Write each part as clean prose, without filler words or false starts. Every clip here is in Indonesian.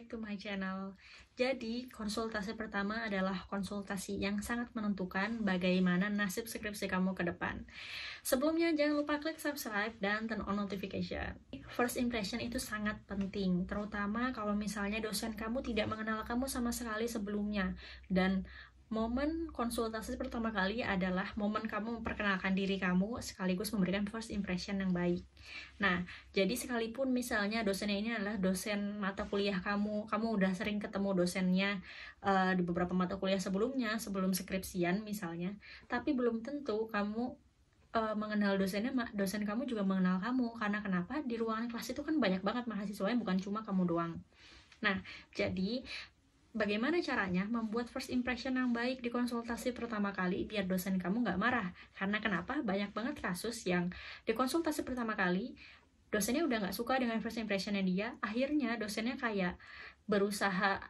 back to my channel. Jadi, konsultasi pertama adalah konsultasi yang sangat menentukan bagaimana nasib skripsi kamu ke depan. Sebelumnya, jangan lupa klik subscribe dan turn on notification. First impression itu sangat penting, terutama kalau misalnya dosen kamu tidak mengenal kamu sama sekali sebelumnya. Dan momen konsultasi pertama kali adalah momen kamu memperkenalkan diri kamu sekaligus memberikan first impression yang baik. Nah, jadi sekalipun misalnya dosennya ini adalah dosen mata kuliah kamu udah sering ketemu dosennya di beberapa mata kuliah sebelumnya, sebelum skripsian misalnya, tapi belum tentu kamu mengenal dosennya, dosen kamu juga mengenal kamu. Karena kenapa? Di ruangan kelas itu kan banyak banget mahasiswanya, bukan cuma kamu doang. Nah, jadi bagaimana caranya membuat first impression yang baik di konsultasi pertama kali biar dosen kamu nggak marah? Karena kenapa? Banyak banget kasus yang di konsultasi pertama kali dosennya udah nggak suka dengan first impressionnya dia, akhirnya dosennya kayak berusaha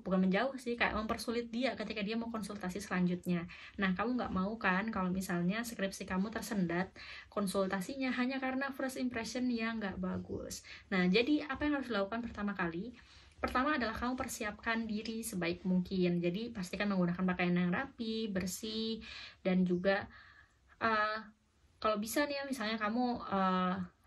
bukan menjauh sih, kayak mempersulit dia ketika dia mau konsultasi selanjutnya. Nah, kamu nggak mau kan kalau misalnya skripsi kamu tersendat konsultasinya hanya karena first impression yang nggak bagus. Nah, jadi apa yang harus dilakukan pertama kali? Pertama adalah kamu persiapkan diri sebaik mungkin. Jadi pastikan menggunakan pakaian yang rapi, bersih, dan juga kalau bisa nih ya, misalnya kamu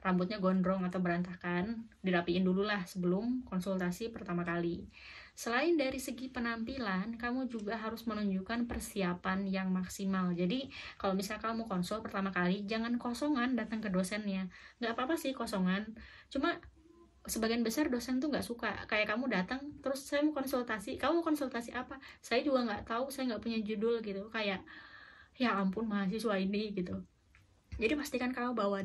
rambutnya gondrong atau berantakan, dirapiin dulu lah sebelum konsultasi pertama kali. Selain dari segi penampilan, kamu juga harus menunjukkan persiapan yang maksimal. Jadi kalau misalnya kamu konsul pertama kali, jangan kosongan datang ke dosennya. Nggak apa-apa sih kosongan, cuma sebagian besar dosen tuh nggak suka kayak kamu datang terus saya mau konsultasi, kamu konsultasi apa, saya juga nggak tahu, saya nggak punya judul gitu, kayak ya ampun mahasiswa ini gitu. Jadi pastikan kamu bawa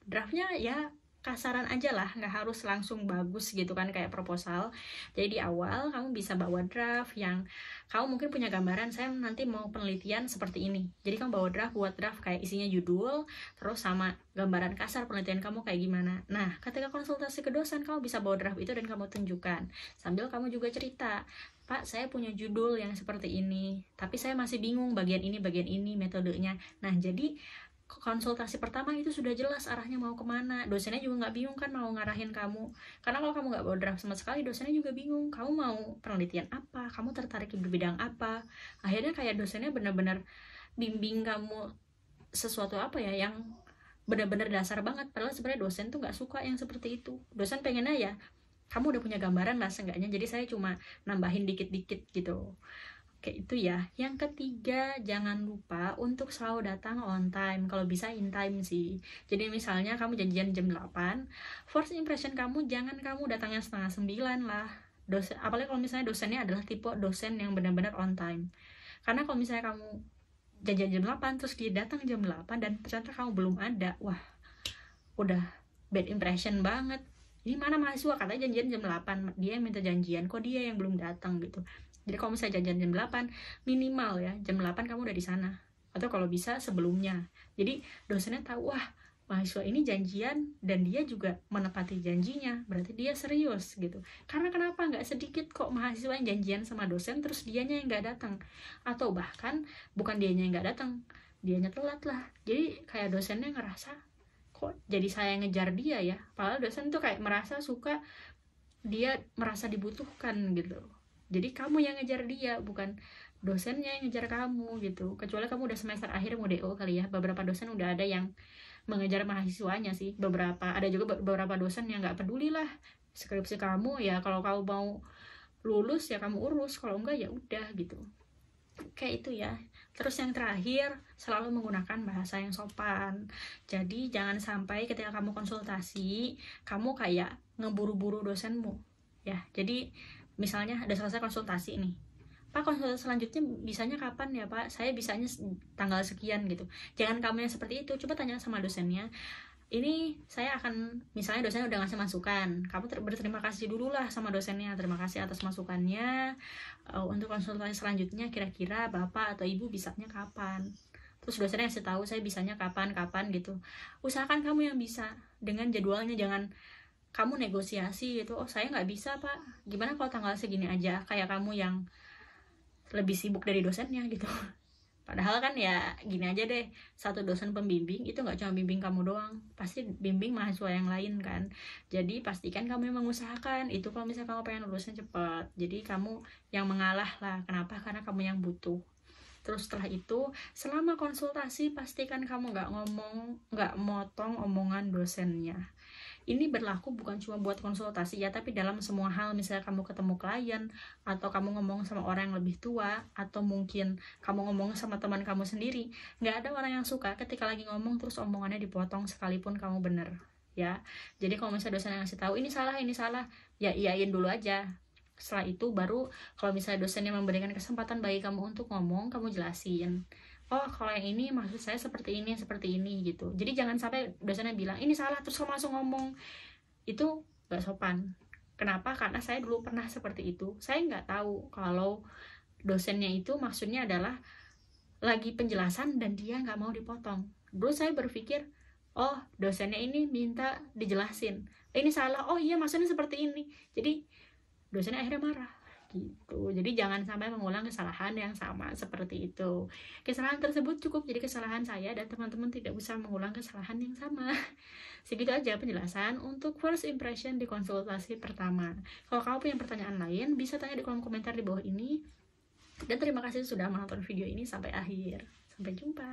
draftnya ya kasaran aja lah, nggak harus langsung bagus gitu kan kayak proposal. Jadi di awal kamu bisa bawa draft yang kamu mungkin punya gambaran, saya nanti mau penelitian seperti ini. Jadi kamu bawa buat draft kayak isinya judul, terus sama gambaran kasar penelitian kamu kayak gimana. Nah, ketika konsultasi ke dosen, kamu bisa bawa draft itu dan kamu tunjukkan. Sambil kamu juga cerita, Pak, saya punya judul yang seperti ini, tapi saya masih bingung bagian ini metodenya. Nah, jadi konsultasi pertama itu sudah jelas arahnya mau kemana, dosennya juga nggak bingung kan mau ngarahin kamu. Karena kalau kamu nggak bawa draft sama sekali, dosennya juga bingung kamu mau penelitian apa, kamu tertarik di bidang apa. Akhirnya kayak dosennya benar-benar bimbing kamu sesuatu apa ya yang benar-benar dasar banget, padahal sebenarnya dosen tuh nggak suka yang seperti itu. Dosen pengennya ya kamu udah punya gambaran lah seenggaknya, jadi saya cuma nambahin dikit-dikit gitu. Kayak itu ya. Yang ketiga, jangan lupa untuk selalu datang on time. Kalau bisa in time sih. Jadi misalnya kamu janjian jam 8, first impression kamu jangan kamu datangnya setengah 9 lah. Apalagi kalau misalnya dosennya adalah tipe dosen yang benar-benar on time. Karena kalau misalnya kamu janjian jam 8 terus dia datang jam 8 dan ternyata kamu belum ada, wah udah bad impression banget. Ini mana mahasiswa katanya janjian jam 8, dia yang minta janjian, kok dia yang belum datang gitu. Jadi kalau misalnya janjian jam 8, minimal ya jam 8 kamu udah di sana. Atau kalau bisa sebelumnya. Jadi dosennya tahu, wah mahasiswa ini janjian dan dia juga menepati janjinya, berarti dia serius gitu. Karena kenapa nggak sedikit kok mahasiswa yang janjian sama dosen terus dianya yang nggak datang. Atau bahkan bukan dianya yang nggak datang, dianya telat lah. Jadi kayak dosennya ngerasa, kok jadi saya ngejar dia ya. Padahal dosen tuh kayak merasa suka dia merasa dibutuhkan gitu. Jadi kamu yang ngejar dia, bukan dosennya yang ngejar kamu gitu. Kecuali kamu udah semester akhir mau DO kali ya. Beberapa dosen udah ada yang mengejar mahasiswanya sih. Ada juga beberapa dosen yang nggak peduli lah skripsi kamu ya. Kalau kamu mau lulus ya kamu urus, kalau enggak ya udah gitu. Kayak itu ya. Terus yang terakhir, selalu menggunakan bahasa yang sopan. Jadi jangan sampai ketika kamu konsultasi, kamu kayak ngeburu-buru dosenmu ya. Jadi misalnya ada selesai konsultasi nih, Pak, konsultasi selanjutnya bisanya kapan ya Pak? Saya bisanya tanggal sekian gitu. Jangan kamu yang seperti itu, coba tanya sama dosennya. Ini saya akan, misalnya dosennya udah ngasih masukan, kamu berterima kasih dulu lah sama dosennya, terima kasih atas masukannya, untuk konsultasi selanjutnya kira-kira Bapak atau Ibu bisanya kapan. Terus dosennya kasih tahu saya bisanya kapan gitu. Usahakan kamu yang bisa dengan jadwalnya, jangan kamu negosiasi gitu, oh saya nggak bisa Pak, gimana kalau tanggal segini aja, kayak kamu yang lebih sibuk dari dosennya gitu. Padahal kan ya gini aja deh, satu dosen pembimbing itu nggak cuma bimbing kamu doang, pasti bimbing mahasiswa yang lain kan. Jadi pastikan kamu yang mengusahakan itu kalau misalnya kamu pengen lulusnya cepat. Jadi kamu yang mengalah lah. Kenapa? Karena kamu yang butuh. Terus setelah itu, selama konsultasi pastikan kamu nggak motong omongan dosennya. Ini berlaku bukan cuma buat konsultasi ya, tapi dalam semua hal. Misalnya kamu ketemu klien, atau kamu ngomong sama orang yang lebih tua, atau mungkin kamu ngomong sama teman kamu sendiri. Nggak ada orang yang suka ketika lagi ngomong terus omongannya dipotong sekalipun kamu bener ya. Jadi kalau misalnya dosen yang ngasih tahu ini salah, ya iyain dulu aja. Setelah itu baru kalau misalnya dosennya memberikan kesempatan bagi kamu untuk ngomong, kamu jelasin, oh kalau yang ini maksud saya seperti ini gitu. Jadi jangan sampai dosennya bilang ini salah terus kamu langsung ngomong, itu gak sopan. Kenapa? Karena saya dulu pernah seperti itu. Saya nggak tahu kalau dosennya itu maksudnya adalah lagi penjelasan dan dia nggak mau dipotong. Dulu saya berpikir, oh dosennya ini minta dijelasin, ini salah, oh iya maksudnya seperti ini. Jadi dosennya akhirnya marah gitu. Jadi jangan sampai mengulang kesalahan yang sama seperti itu. Kesalahan tersebut cukup jadi kesalahan saya, dan teman-teman tidak usah mengulang kesalahan yang sama. Segitu aja penjelasan untuk first impression di konsultasi pertama. Kalau kamu punya pertanyaan lain, bisa tanya di kolom komentar di bawah ini. Dan terima kasih sudah menonton video ini sampai akhir. Sampai jumpa.